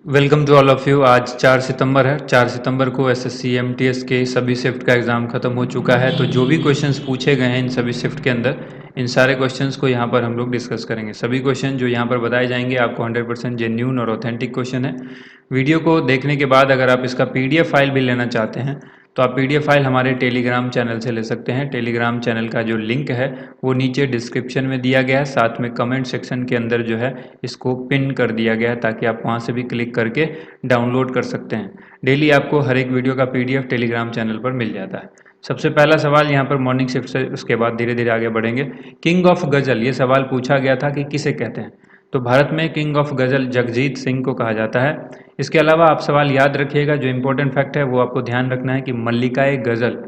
Welcome to all of you. आज 4 सितंबर है। 4 सितंबर को एसएससी एमटीएस के सभी शिफ्ट का एग्ज़ाम ख़त्म हो चुका है। तो जो भी क्वेश्चंस पूछे गए हैं इन सभी शिफ्ट के अंदर, इन सारे क्वेश्चंस को यहाँ पर हम लोग डिस्कस करेंगे। सभी क्वेश्चन जो यहाँ पर बताए जाएंगे आपको 100% जेन्यून और ऑथेंटिक क्वेश्चन है। वीडियो को देखने के बाद अगर आप इसका पीडीएफ फाइल भी लेना चाहते हैं तो आप पीडीएफ फाइल हमारे टेलीग्राम चैनल से ले सकते हैं। टेलीग्राम चैनल का जो लिंक है वो नीचे डिस्क्रिप्शन में दिया गया है, साथ में कमेंट सेक्शन के अंदर जो है इसको पिन कर दिया गया है ताकि आप वहाँ से भी क्लिक करके डाउनलोड कर सकते हैं। डेली आपको हर एक वीडियो का पीडीएफ टेलीग्राम चैनल पर मिल जाता है। सबसे पहला सवाल यहाँ पर मॉर्निंग शिफ्ट से, उसके बाद धीरे धीरे आगे बढ़ेंगे। किंग ऑफ गज़ल, ये सवाल पूछा गया था कि किसे कहते हैं। तो भारत में किंग ऑफ गज़ल जगजीत सिंह को कहा जाता है। इसके अलावा आप सवाल याद रखिएगा, जो इम्पोर्टेंट फैक्ट है वो आपको ध्यान रखना है कि मल्लिकाए गज़ल,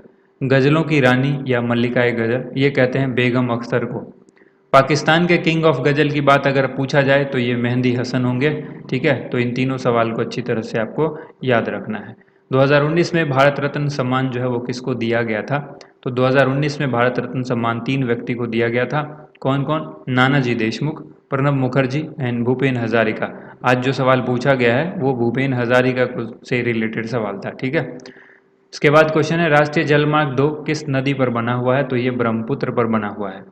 गज़लों की रानी या मल्लिकाए गज़ल, ये कहते हैं बेगम अख्तर को। पाकिस्तान के किंग ऑफ गज़ल की बात अगर पूछा जाए तो ये मेहंदी हसन होंगे। ठीक है, तो इन तीनों सवाल को अच्छी तरह से आपको याद रखना है। 2019 में भारत रत्न सम्मान जो है वो किसको दिया गया था। तो 2019 में भारत रत्न सम्मान 3 व्यक्ति को दिया गया था। कौन कौन? नानाजी देशमुख, प्रणब मुखर्जी एंड भूपेन हजारिका। आज जो सवाल पूछा गया है वो भूपेन हजारिका से रिलेटेड सवाल था। ठीक है, इसके बाद क्वेश्चन है राष्ट्रीय जलमार्ग 2 किस नदी पर बना हुआ है। तो ये ब्रह्मपुत्र पर बना हुआ है।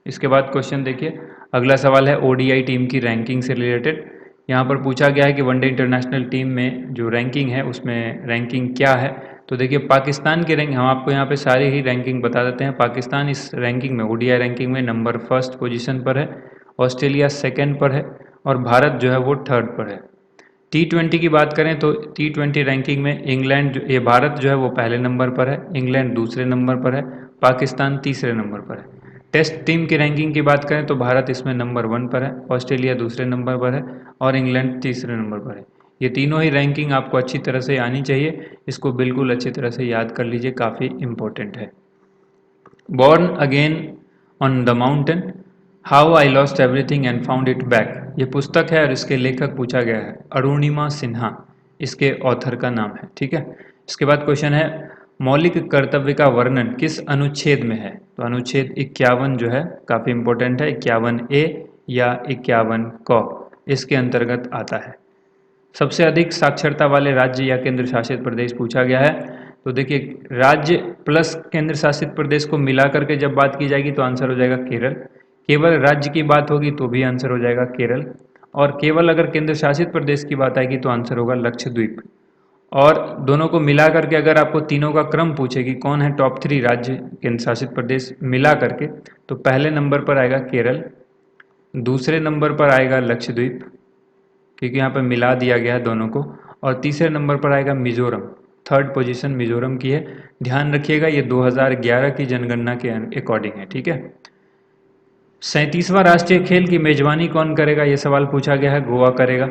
इसके बाद क्वेश्चन देखिए, अगला सवाल है ओडीआई टीम की रैंकिंग से रिलेटेड। यहाँ पर पूछा गया है कि वनडे इंटरनेशनल टीम में जो रैंकिंग है उसमें रैंकिंग क्या है। तो देखिए पाकिस्तान की रैंक, हम आपको यहाँ पे सारी ही रैंकिंग बता देते हैं। पाकिस्तान इस रैंकिंग में, ओडीआई रैंकिंग में नंबर 1 पोजीशन पर है, ऑस्ट्रेलिया 2nd पर है और भारत जो है वो 3rd पर है। T20 की बात करें तो T20 रैंकिंग में इंग्लैंड, ये भारत जो है वो पहले नंबर पर है, इंग्लैंड दूसरे नंबर पर है, पाकिस्तान तीसरे नंबर पर है। टेस्ट टीम की रैंकिंग की बात करें तो भारत इसमें नंबर 1 पर है, ऑस्ट्रेलिया दूसरे नंबर पर है और इंग्लैंड तीसरे नंबर पर है। ये तीनों ही रैंकिंग आपको अच्छी तरह से आनी चाहिए, इसको बिल्कुल अच्छी तरह से याद कर लीजिए, काफ़ी इंपॉर्टेंट है। Born again on the mountain, how I lost everything and found it back, ये पुस्तक है और इसके लेखक पूछा गया है अरुणिमा सिन्हा, इसके ऑथर का नाम है। ठीक है, इसके बाद क्वेश्चन है मौलिक कर्तव्य का वर्णन किस अनुच्छेद में है। तो अनुच्छेद 51 जो है काफ़ी इंपॉर्टेंट है, 51A या 51 क इसके अंतर्गत आता है। सबसे अधिक साक्षरता वाले राज्य या केंद्र शासित प्रदेश पूछा गया है। तो देखिए राज्य प्लस केंद्र शासित प्रदेश को मिला करके जब बात की जाएगी तो आंसर हो जाएगा केरल। केवल राज्य की बात होगी तो भी आंसर हो जाएगा केरल। और केवल अगर केंद्र शासित प्रदेश की बात आएगी तो आंसर होगा लक्षद्वीप। और दोनों को मिला करके अगर आपको तीनों का क्रम पूछे कि कौन है टॉप 3 राज्य केंद्र शासित प्रदेश मिला करके, तो पहले नंबर पर आएगा केरल, दूसरे नंबर पर आएगा लक्षद्वीप क्योंकि यहाँ पर मिला दिया गया है दोनों को, और तीसरे नंबर पर आएगा मिजोरम। 3rd पोजीशन मिजोरम की है। ध्यान रखिएगा ये 2011 की जनगणना के अकॉर्डिंग है। ठीक है, 37वां राष्ट्रीय खेल की मेजबानी कौन करेगा, ये सवाल पूछा गया है, गोवा करेगा।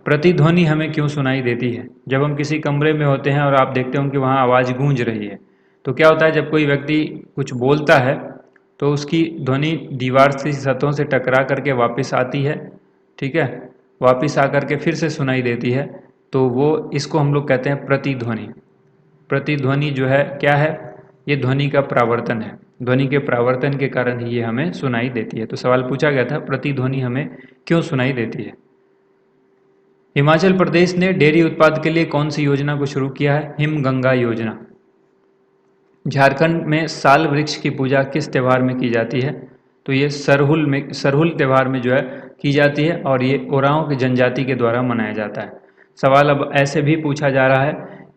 प्रतिध्वनि हमें क्यों सुनाई देती है। जब हम किसी कमरे में होते हैं और आप देखते हो कि वहाँ आवाज़ गूंज रही है, तो क्या होता है जब कोई व्यक्ति कुछ बोलता है तो उसकी ध्वनि दीवार से, सतहों से टकरा करके वापस आती है। ठीक है, वापस आकर के फिर से सुनाई देती है, तो वो इसको हम लोग कहते हैं प्रतिध्वनि। प्रतिध्वनि जो है क्या है, ये ध्वनि का प्रावर्तन है। ध्वनि के प्रावर्तन के कारण ही ये हमें सुनाई देती है। तो सवाल पूछा गया था प्रतिध्वनि हमें क्यों सुनाई देती है। हिमाचल प्रदेश ने डेयरी उत्पाद के लिए कौन सी योजना को शुरू किया है, हिमगंगा योजना। झारखंड में साल वृक्ष की पूजा किस त्यौहार में की जाती है। तो ये सरहुल त्यौहार में जो है की जाती है और ये ओरांव की जनजाति के द्वारा मनाया जाता है। सवाल अब ऐसे भी पूछा जा रहा है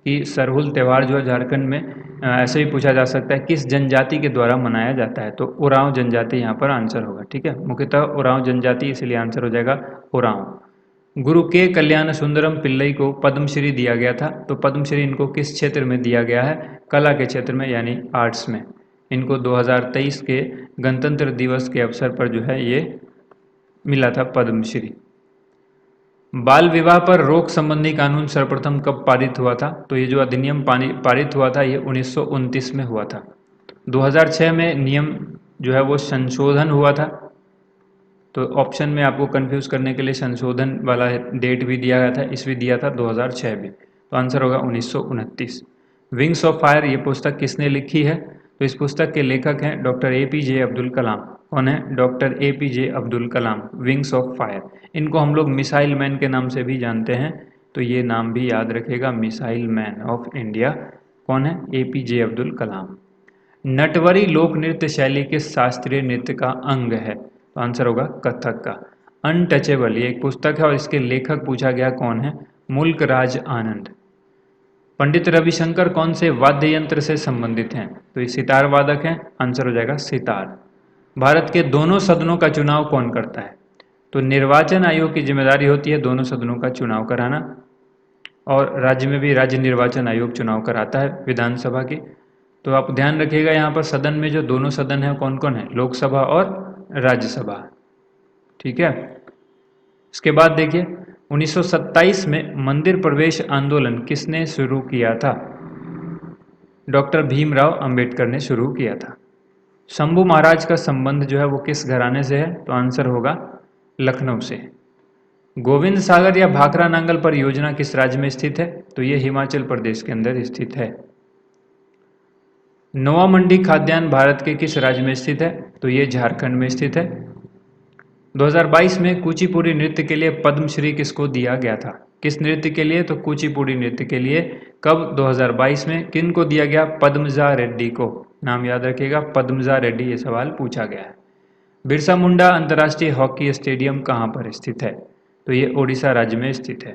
कि सरहुल त्यौहार जो है झारखंड में, ऐसे भी पूछा जा सकता है किस जनजाति के द्वारा मनाया जाता है। तो ओरांव जनजाति यहाँ पर आंसर होगा। ठीक है, मुख्यतः ओरांव जनजाति, इसलिए आंसर हो जाएगा ओरांव। गुरु के कल्याण सुंदरम पिल्लई को पद्मश्री दिया गया था। तो पद्मश्री इनको किस क्षेत्र में दिया गया है, कला के क्षेत्र में यानी आर्ट्स में। इनको 2023 के गणतंत्र दिवस के अवसर पर जो है ये मिला था पद्मश्री। बाल विवाह पर रोक संबंधी कानून सर्वप्रथम कब पारित हुआ था। तो ये जो अधिनियम पारित हुआ था ये 1929 में हुआ था। 2006 में नियम जो है वो संशोधन हुआ था। तो ऑप्शन में आपको कंफ्यूज करने के लिए संशोधन वाला डेट भी दिया गया था, इसमें दिया था 2006 भी। तो आंसर होगा 1929। विंग्स ऑफ फायर ये पुस्तक किसने लिखी है। तो इस पुस्तक के लेखक हैं डॉक्टर APJ अब्दुल कलाम। कौन है? Doctor APJ Abdul Kalam, wings of fire. इनको हम लोग मिसाइल मैन के नाम से भी जानते हैं, तो ये नाम भी याद रखिएगा, मिसाइल मैन ऑफ इंडिया कौन है? APJ अब्दुल कलाम। नटवरी लोक नृत्य शैली के शास्त्रीय नृत्य का अंग है, तो आंसर होगा कथक का। अनटचेबल ये एक पुस्तक है और इसके लेखक पूछा गया कौन है? मुल्क राज आनंद। पंडित रविशंकर कौन से वाद्य यंत्र से संबंधित हैं? तो ये सितार वादक हैं, आंसर हो जाएगा सितार। भारत के दोनों सदनों का चुनाव कौन करता है? तो निर्वाचन आयोग की जिम्मेदारी होती है दोनों सदनों का चुनाव कराना, और राज्य में भी राज्य निर्वाचन आयोग चुनाव कराता है विधानसभा की। तो आप ध्यान रखिएगा यहाँ पर सदन में जो दोनों सदन है कौन कौन है? लोकसभा और राज्यसभा, ठीक है। इसके बाद देखिए 1927 में मंदिर प्रवेश आंदोलन किसने शुरू किया था? डॉक्टर भीमराव अंबेडकर ने शुरू किया था। शंभू महाराज का संबंध जो है वो किस घराने से है? तो आंसर होगा लखनऊ से। गोविंद सागर या भाखड़ा नांगल परियोजना किस राज्य में स्थित है? तो ये हिमाचल प्रदेश के अंदर स्थित है। नोआ मंडी खाद्यान्न भारत के किस राज्य में स्थित है? तो ये झारखंड में स्थित है। 2022 में कुचिपुड़ी नृत्य के लिए पद्मश्री किसको दिया गया था? किस नृत्य के लिए? तो कुचिपुड़ी नृत्य के लिए। कब? 2022 में। किन को दिया गया? पद्मजा रेड्डी को। नाम याद रखिएगा, पद्मजा रेड्डी, ये सवाल पूछा गया है। बिरसा मुंडा अंतर्राष्ट्रीय हॉकी स्टेडियम कहाँ पर स्थित है? तो ये ओडिशा राज्य में स्थित है।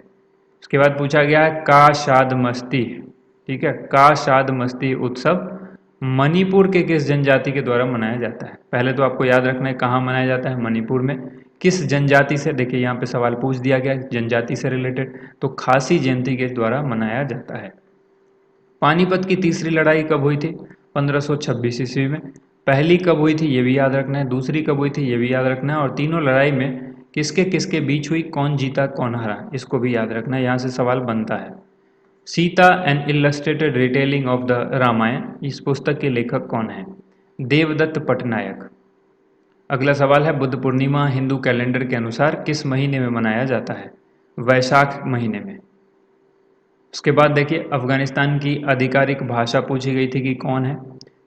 उसके बाद पूछा गया है का शाद मस्ती, ठीक है, का शाद मस्ती उत्सव मणिपुर के किस जनजाति के द्वारा मनाया जाता है? पहले तो आपको याद रखना है कहाँ मनाया जाता है, मणिपुर में। किस जनजाति से? देखिए यहाँ पे सवाल पूछ दिया गया है जनजाति से रिलेटेड, तो खासी जयंती के द्वारा मनाया जाता है। पानीपत की तीसरी लड़ाई कब हुई थी? 1526 ईस्वी में। पहली कब हुई थी? ये भी याद रखना है। दूसरी कब हुई थी? ये भी याद रखना है। और तीनों लड़ाई में किसके किसके बीच हुई? कौन जीता कौन हारा? इसको भी याद रखना है, यहाँ से सवाल बनता है। Sita an illustrated retelling of the Ramayana, इस पुस्तक के लेखक कौन है? देवदत्त पटनायक। अगला सवाल है बुद्ध पूर्णिमा हिंदू कैलेंडर के अनुसार किस महीने में मनाया जाता है? वैशाख महीने में। उसके बाद देखिए अफगानिस्तान की आधिकारिक भाषा पूछी गई थी कि कौन है।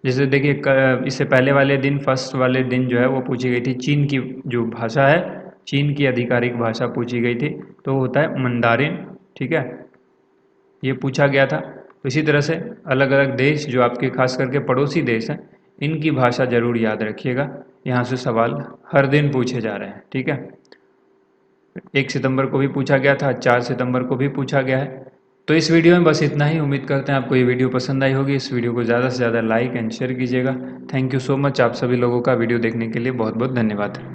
जैसे देखिए इससे पहले वाले दिन, फर्स्ट वाले दिन जो है वो पूछी गई थी चीन की जो भाषा है, चीन की आधिकारिक भाषा पूछी गई थी, तो होता है मंदारिन, ठीक है, ये पूछा गया था। तो इसी तरह से अलग अलग देश जो आपके खास करके पड़ोसी देश हैं, इनकी भाषा जरूर याद रखिएगा, यहाँ से सवाल हर दिन पूछे जा रहे हैं, ठीक है। 1 सितंबर को भी पूछा गया था, 4 सितंबर को भी पूछा गया है। तो इस वीडियो में बस इतना ही। उम्मीद करते हैं आपको ये वीडियो पसंद आई होगी। इस वीडियो को ज़्यादा से ज़्यादा लाइक एंड शेयर कीजिएगा। Thank you so much. आप सभी लोगों का वीडियो देखने के लिए बहुत बहुत धन्यवाद।